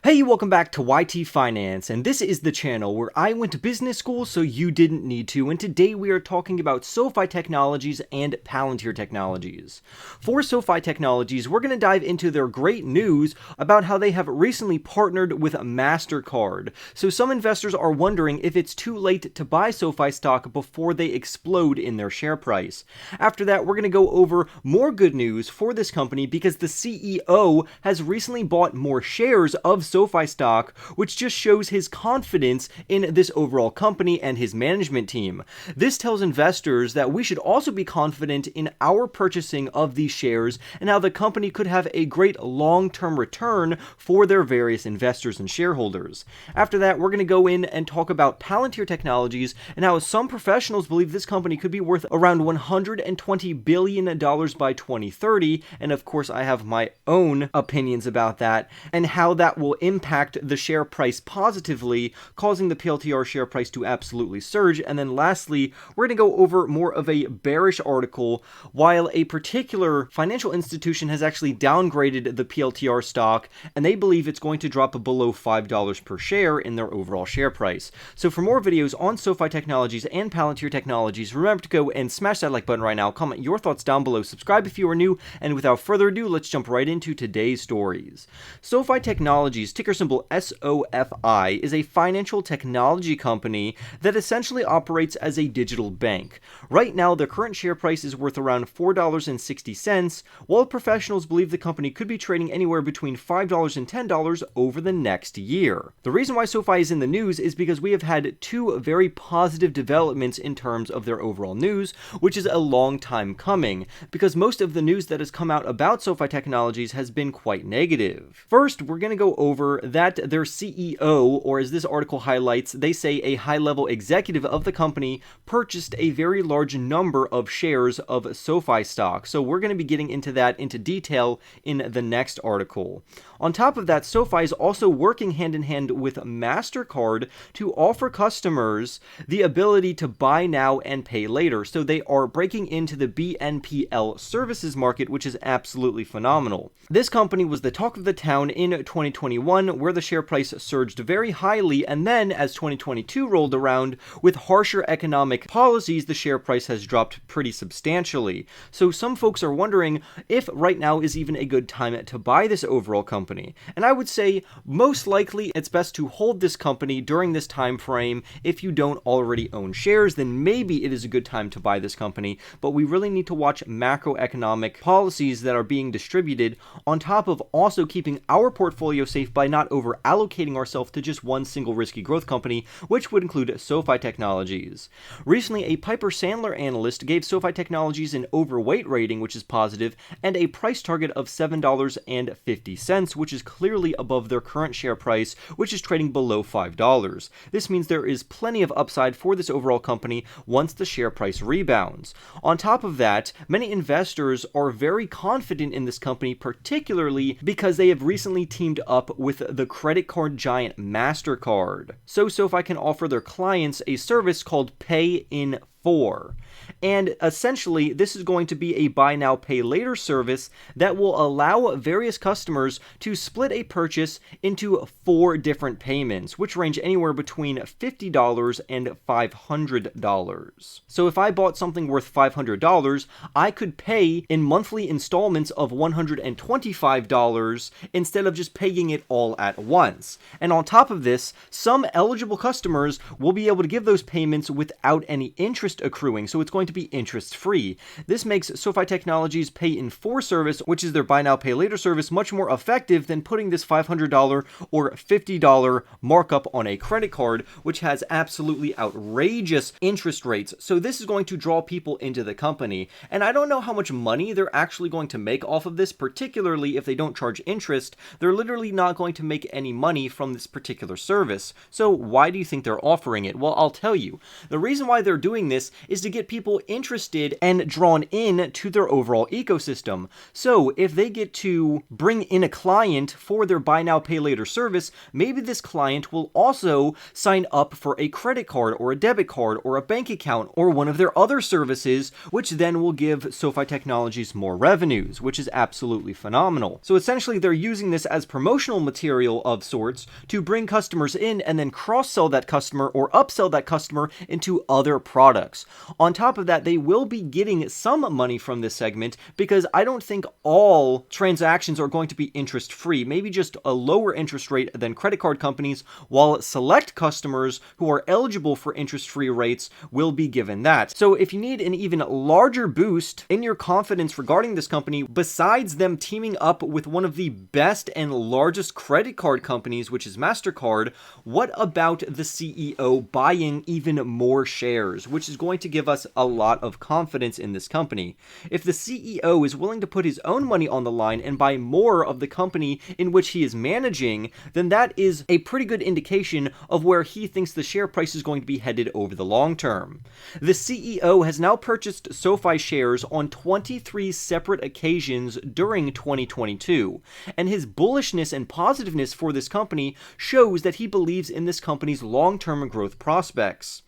Hey, welcome back to YT Finance, and this is the channel where I went to business school so you didn't need to, and today we are talking about Sofi Technologies and Palantir Technologies. For Sofi Technologies, we're going to dive into their great news about how they have recently partnered with Mastercard. So some investors are wondering if it's too late to buy Sofi stock before they explode in their share price. After that, we're going to go over more good news for this company because the CEO has recently bought more shares of Sofi stock, which just shows his confidence in this overall company and his management team. This tells investors that we should also be confident in our purchasing of these shares and how the company could have a great long-term return for their various investors and shareholders. After that, we're going to go in and talk about Palantir Technologies and how some professionals believe this company could be worth around $120 billion by 2030, and of course I have my own opinions about that and how that will impact the share price positively, causing the PLTR share price to absolutely surge. And then lastly, we're going to go over more of a bearish article while a particular financial institution has actually downgraded the PLTR stock and they believe it's going to drop below $5 per share in their overall share price. So for more videos on Sofi Technologies and Palantir Technologies, remember to go and smash that like button right now, comment your thoughts down below, subscribe if you are new, and without further ado, let's jump right into today's stories. Sofi Technologies, ticker symbol SOFI, is a financial technology company that essentially operates as a digital bank. Right now, the current share price is worth around $4.60, while professionals believe the company could be trading anywhere between $5 and $10 over the next year. The reason why Sofi is in the news is because we have had two very positive developments in terms of their overall news, which is a long time coming, because most of the news that has come out about Sofi Technologies has been quite negative. First, we're going to go over that their CEO, or as this article highlights, they say a high-level executive of the company purchased a very large number of shares of Sofi stock. So we're going to be getting into that into detail in the next article. On top of that, Sofi is also working hand in hand with Mastercard to offer customers the ability to buy now and pay later. So they are breaking into the BNPL services market, which is absolutely phenomenal. This company was the talk of the town in 2021, where the share price surged very highly, and then as 2022 rolled around, with harsher economic policies, the share price has dropped pretty substantially. So some folks are wondering if right now is even a good time to buy this overall company. And I would say most likely it's best to hold this company during this time frame. If you don't already own shares, then maybe it is a good time to buy this company, but we really need to watch macroeconomic policies that are being distributed on top of also keeping our portfolio safe by not over allocating ourselves to just one single risky growth company, which would include Sofi Technologies. Recently, a Piper Sandler analyst gave Sofi Technologies an overweight rating, which is positive, and a price target of $7.50, which is clearly above their current share price, which is trading below $5. This means there is plenty of upside for this overall company once the share price rebounds. On top of that, many investors are very confident in this company, particularly because they have recently teamed up with the credit card giant Mastercard. So Sofi can offer their clients a service called Pay in 4. And essentially, this is going to be a buy now, pay later service that will allow various customers to split a purchase into 4 different payments, which range anywhere between $50 and $500. So if I bought something worth $500, I could pay in monthly installments of $125 instead of just paying it all at once. And on top of this, some eligible customers will be able to give those payments without any interest accruing, so it's going to be interest free. This makes Sofi Technologies Pay in 4 service, which is their buy now pay later service, much more effective than putting this $500 or $50 markup on a credit card, which has absolutely outrageous interest rates. So this is going to draw people into the company, and I don't know how much money they're actually going to make off of this, particularly if they don't charge interest. They're literally not going to make any money from this particular service. So why do you think they're offering it? Well, I'll tell you. The reason why they're doing this this is to get people interested and drawn in to their overall ecosystem. So if they get to bring in a client for their buy now pay later service, maybe this client will also sign up for a credit card or a debit card or a bank account or one of their other services, which then will give Sofi Technologies more revenues, which is absolutely phenomenal. So essentially they're using this as promotional material of sorts to bring customers in and then cross-sell that customer or upsell that customer into other products. On top of that, they will be getting some money from this segment because I don't think all transactions are going to be interest-free, maybe just a lower interest rate than credit card companies, while select customers who are eligible for interest-free rates will be given that. So if you need an even larger boost in your confidence regarding this company, besides them teaming up with one of the best and largest credit card companies, which is Mastercard, what about the CEO buying even more shares, which is going to give us a lot of confidence in this company? If the CEO is willing to put his own money on the line and buy more of the company in which he is managing, then that is a pretty good indication of where he thinks the share price is going to be headed over the long term. The CEO has now purchased SoFi shares on 23 separate occasions during 2022, and his bullishness and positiveness for this company shows that he believes in this company's long-term growth prospects.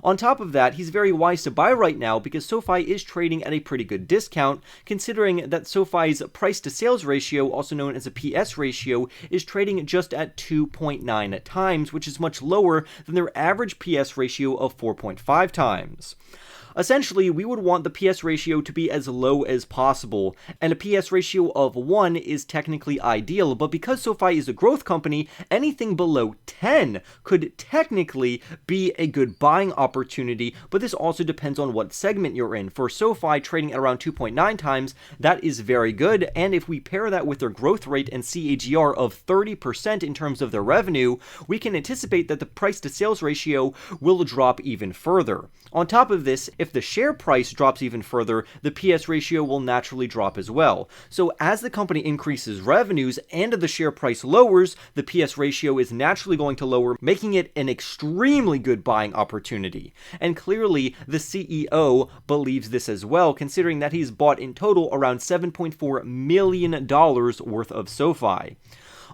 On top of that, he's very wise to buy right now because SoFi is trading at a pretty good discount, considering that SoFi's price to sales ratio, also known as a PS ratio, is trading just at 2.9 times, which is much lower than their average PS ratio of 4.5 times. Essentially, we would want the PS ratio to be as low as possible, and a PS ratio of 1 is technically ideal, but because SoFi is a growth company, anything below 10 could technically be a good buying opportunity, but this also depends on what segment you're in. For SoFi, trading at around 2.9 times, that is very good, and if we pair that with their growth rate and CAGR of 30% in terms of their revenue, we can anticipate that the price to sales ratio will drop even further. On top of this, if the share price drops even further, the PS ratio will naturally drop as well. So as the company increases revenues and the share price lowers, the PS ratio is naturally going to lower, making it an extremely good buying opportunity. And clearly, the CEO believes this as well, considering that he's bought in total around $7.4 million worth of SoFi.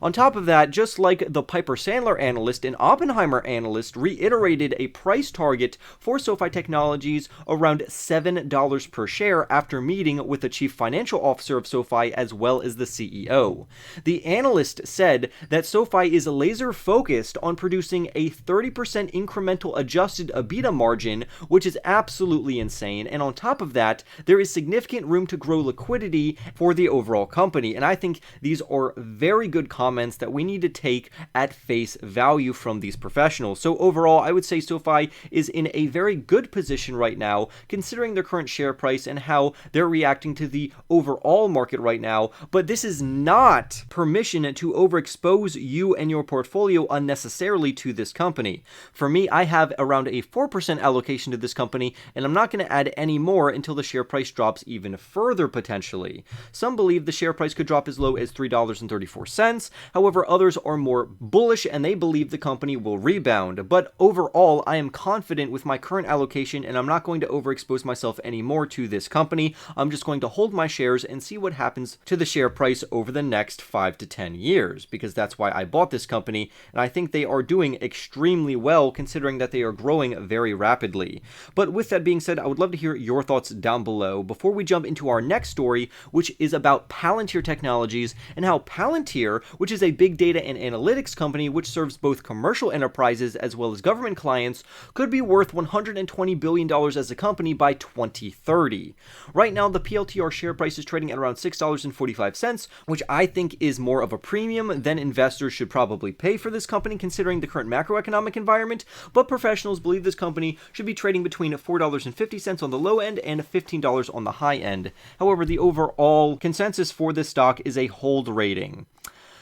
On top of that, just like the Piper Sandler analyst, an Oppenheimer analyst reiterated a price target for Sofi Technologies around $7 per share after meeting with the chief financial officer of SoFi as well as the CEO. The analyst said that SoFi is laser focused on producing a 30% incremental adjusted EBITDA margin, which is absolutely insane, and on top of that, there is significant room to grow liquidity for the overall company, and I think these are very good comments that we need to take at face value from these professionals. So overall, I would say SoFi is in a very good position right now, considering their current share price and how they're reacting to the overall market right now, but this is not permission to overexpose you and your portfolio unnecessarily to this company. For me, I have around a 4% allocation to this company, and I'm not going to add any more until the share price drops even further potentially. Some believe the share price could drop as low as $3.34, However, others are more bullish and they believe the company will rebound. But overall, I am confident with my current allocation and I'm not going to overexpose myself anymore to this company. I'm just going to hold my shares and see what happens to the share price over the next 5 to 10 years, because that's why I bought this company, and I think they are doing extremely well considering that they are growing very rapidly. But with that being said, I would love to hear your thoughts down below before we jump into our next story, which is about Palantir Technologies and how Palantir, which is a big data and analytics company which serves both commercial enterprises as well as government clients, could be worth $120 billion as a company by 2030. Right now, the PLTR share price is trading at around $6.45, which I think is more of a premium than investors should probably pay for this company considering the current macroeconomic environment, but professionals believe this company should be trading between $4.50 on the low end and $15 on the high end. However, the overall consensus for this stock is a hold rating.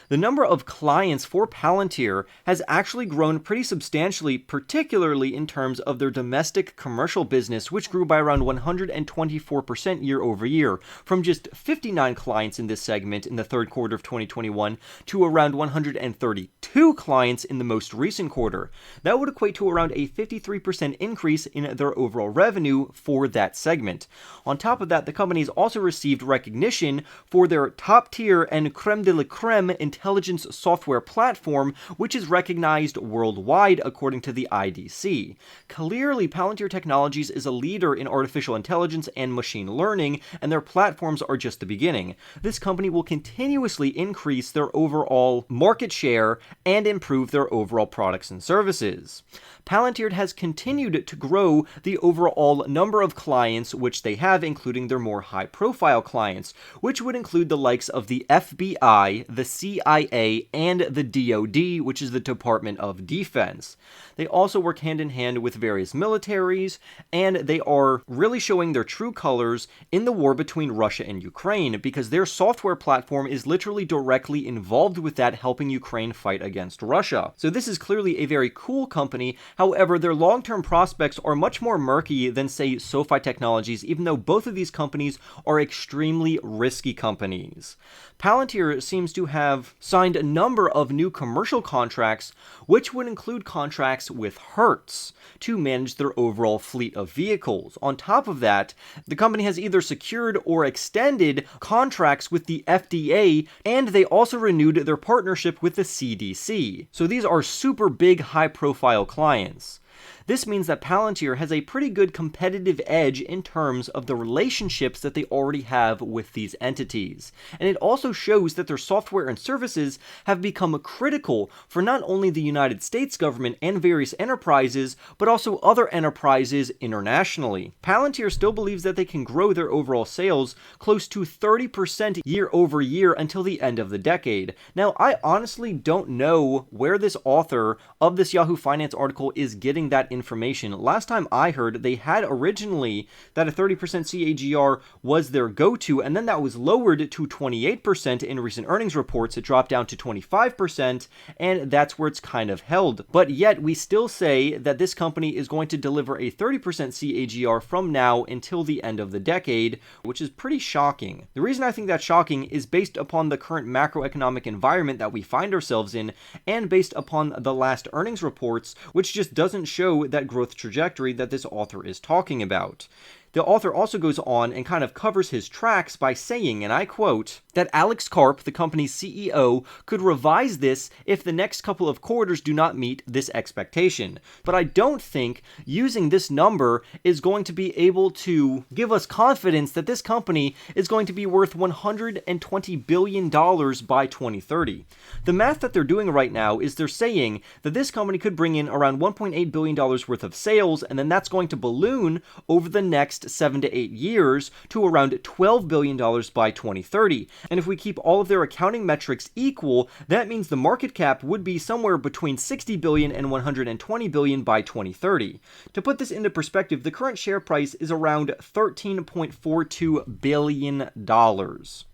The number of clients for Palantir has actually grown pretty substantially, particularly in terms of their domestic commercial business, which grew by around 124% year over year, from just 59 clients in this segment in the third quarter of 2021 to around 132 clients in the most recent quarter. That would equate to around a 53% increase in their overall revenue for that segment. On top of that, the company has also received recognition for their top tier and creme de la creme intelligence software platform, which is recognized worldwide according to the IDC. Clearly, Palantir Technologies is a leader in artificial intelligence and machine learning, and their platforms are just the beginning. This company will continuously increase their overall market share and improve their overall products and services. Palantir has continued to grow the overall number of clients which they have, including their more high-profile clients, which would include the likes of the FBI, the CIA, and the DoD, which is the Department of Defense. They also work hand-in-hand with various militaries, and they are really showing their true colors in the war between Russia and Ukraine, because their software platform is literally directly involved with that, helping Ukraine fight against Russia. So this is clearly a very cool company. However, their long-term prospects are much more murky than, say, Sofi Technologies, even though both of these companies are extremely risky companies. Palantir seems to have signed a number of new commercial contracts, which would include contracts with Hertz to manage their overall fleet of vehicles. On top of that, the company has either secured or extended contracts with the FDA, and they also renewed their partnership with the CDC. So these are super big, high-profile clients. This means that Palantir has a pretty good competitive edge in terms of the relationships that they already have with these entities. And it also shows that their software and services have become critical for not only the United States government and various enterprises, but also other enterprises internationally. Palantir still believes that they can grow their overall sales close to 30% year over year until the end of the decade. Now, I honestly don't know where this author of this Yahoo Finance article is getting that information. Last time I heard, they had originally that a 30% CAGR was their go-to, and then that was lowered to 28% in recent earnings reports. It dropped down to 25%, and that's where it's kind of held. But yet, we still say that this company is going to deliver a 30% CAGR from now until the end of the decade, which is pretty shocking. The reason I think that's shocking is based upon the current macroeconomic environment that we find ourselves in, and based upon the last earnings reports, which just doesn't show that growth trajectory that this author is talking about. The author also goes on and kind of covers his tracks by saying, and I quote, that Alex Karp, the company's CEO, could revise this if the next couple of quarters do not meet this expectation. But I don't think using this number is going to be able to give us confidence that this company is going to be worth $120 billion by 2030. The math that they're doing right now is they're saying that this company could bring in around $1.8 billion worth of sales, and then that's going to balloon over the next 7 to 8 years to around $12 billion by 2030. And if we keep all of their accounting metrics equal, that means the market cap would be somewhere between $60 billion and $120 billion by 2030. To put this into perspective, the current share price is around $13.42 billion.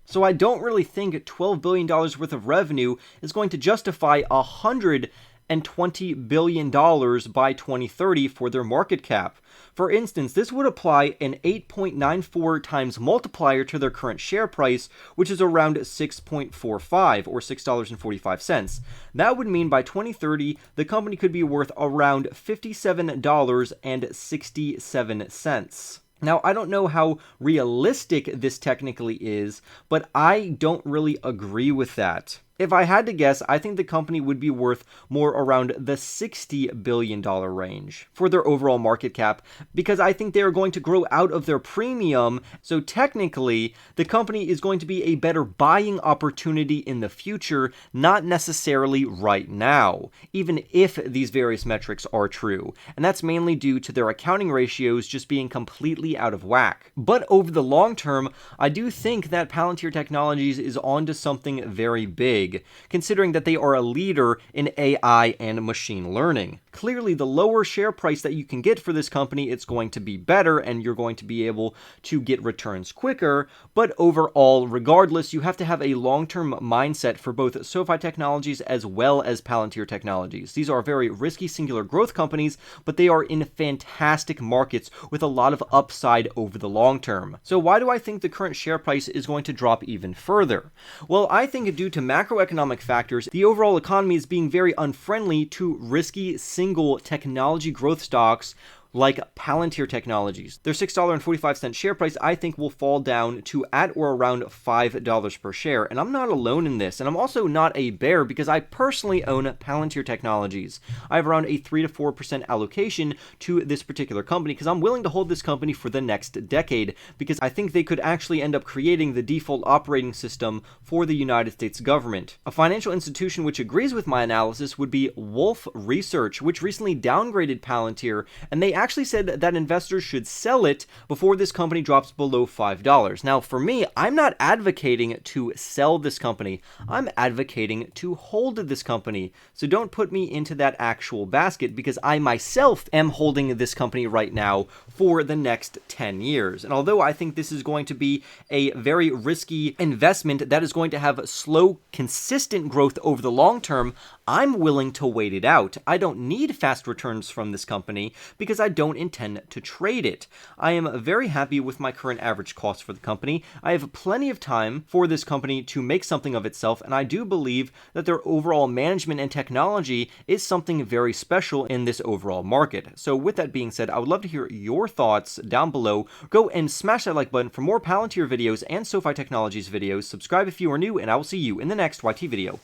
So I don't really think $12 billion worth of revenue is going to justify $120 billion by 2030 for their market cap. For instance, this would apply an 8.94 times multiplier to their current share price, which is around 6.45 or $6.45. That would mean by 2030, the company could be worth around $57.67. Now, I don't know how realistic this technically is, but I don't really agree with that. If I had to guess, I think the company would be worth more around the $60 billion range for their overall market cap, because I think they are going to grow out of their premium. So technically, the company is going to be a better buying opportunity in the future, not necessarily right now, even if these various metrics are true. And that's mainly due to their accounting ratios just being completely out of whack. But over the long term, I do think that Palantir Technologies is onto something very big. big, considering that they are a leader in AI and machine learning. Clearly, the lower share price that you can get for this company, it's going to be better and you're going to be able to get returns quicker. But overall, regardless, you have to have a long-term mindset for both SoFi Technologies as well as Palantir Technologies. These are very risky singular growth companies, but they are in fantastic markets with a lot of upside over the long term. So why do I think the current share price is going to drop even further? Well, I think due to macroeconomic factors, the overall economy is being very unfriendly to risky single technology growth stocks like Palantir Technologies. Their $6.45 share price, I think, will fall down to at or around $5 per share. And I'm not alone in this. And I'm also not a bear because I personally own Palantir Technologies. I have around a 3 to 4% allocation to this particular company because I'm willing to hold this company for the next decade because I think they could actually end up creating the default operating system for the United States government. A financial institution which agrees with my analysis would be Wolf Research, which recently downgraded Palantir, and they actually said that investors should sell it before this company drops below $5. Now, for me, I'm not advocating to sell this company. I'm advocating to hold this company. So don't put me into that actual basket because I myself am holding this company right now for the next 10 years. And although I think this is going to be a very risky investment that is going to have slow, consistent growth over the long term, I'm willing to wait it out. I don't need fast returns from this company because I don't intend to trade it. I am very happy with my current average cost for the company. I have plenty of time for this company to make something of itself, and I do believe that their overall management and technology is something very special in this overall market. So with that being said, I would love to hear your thoughts down below. Go and smash that like button for more Palantir videos and SoFi Technologies videos. Subscribe if you are new, and I will see you in the next YT video.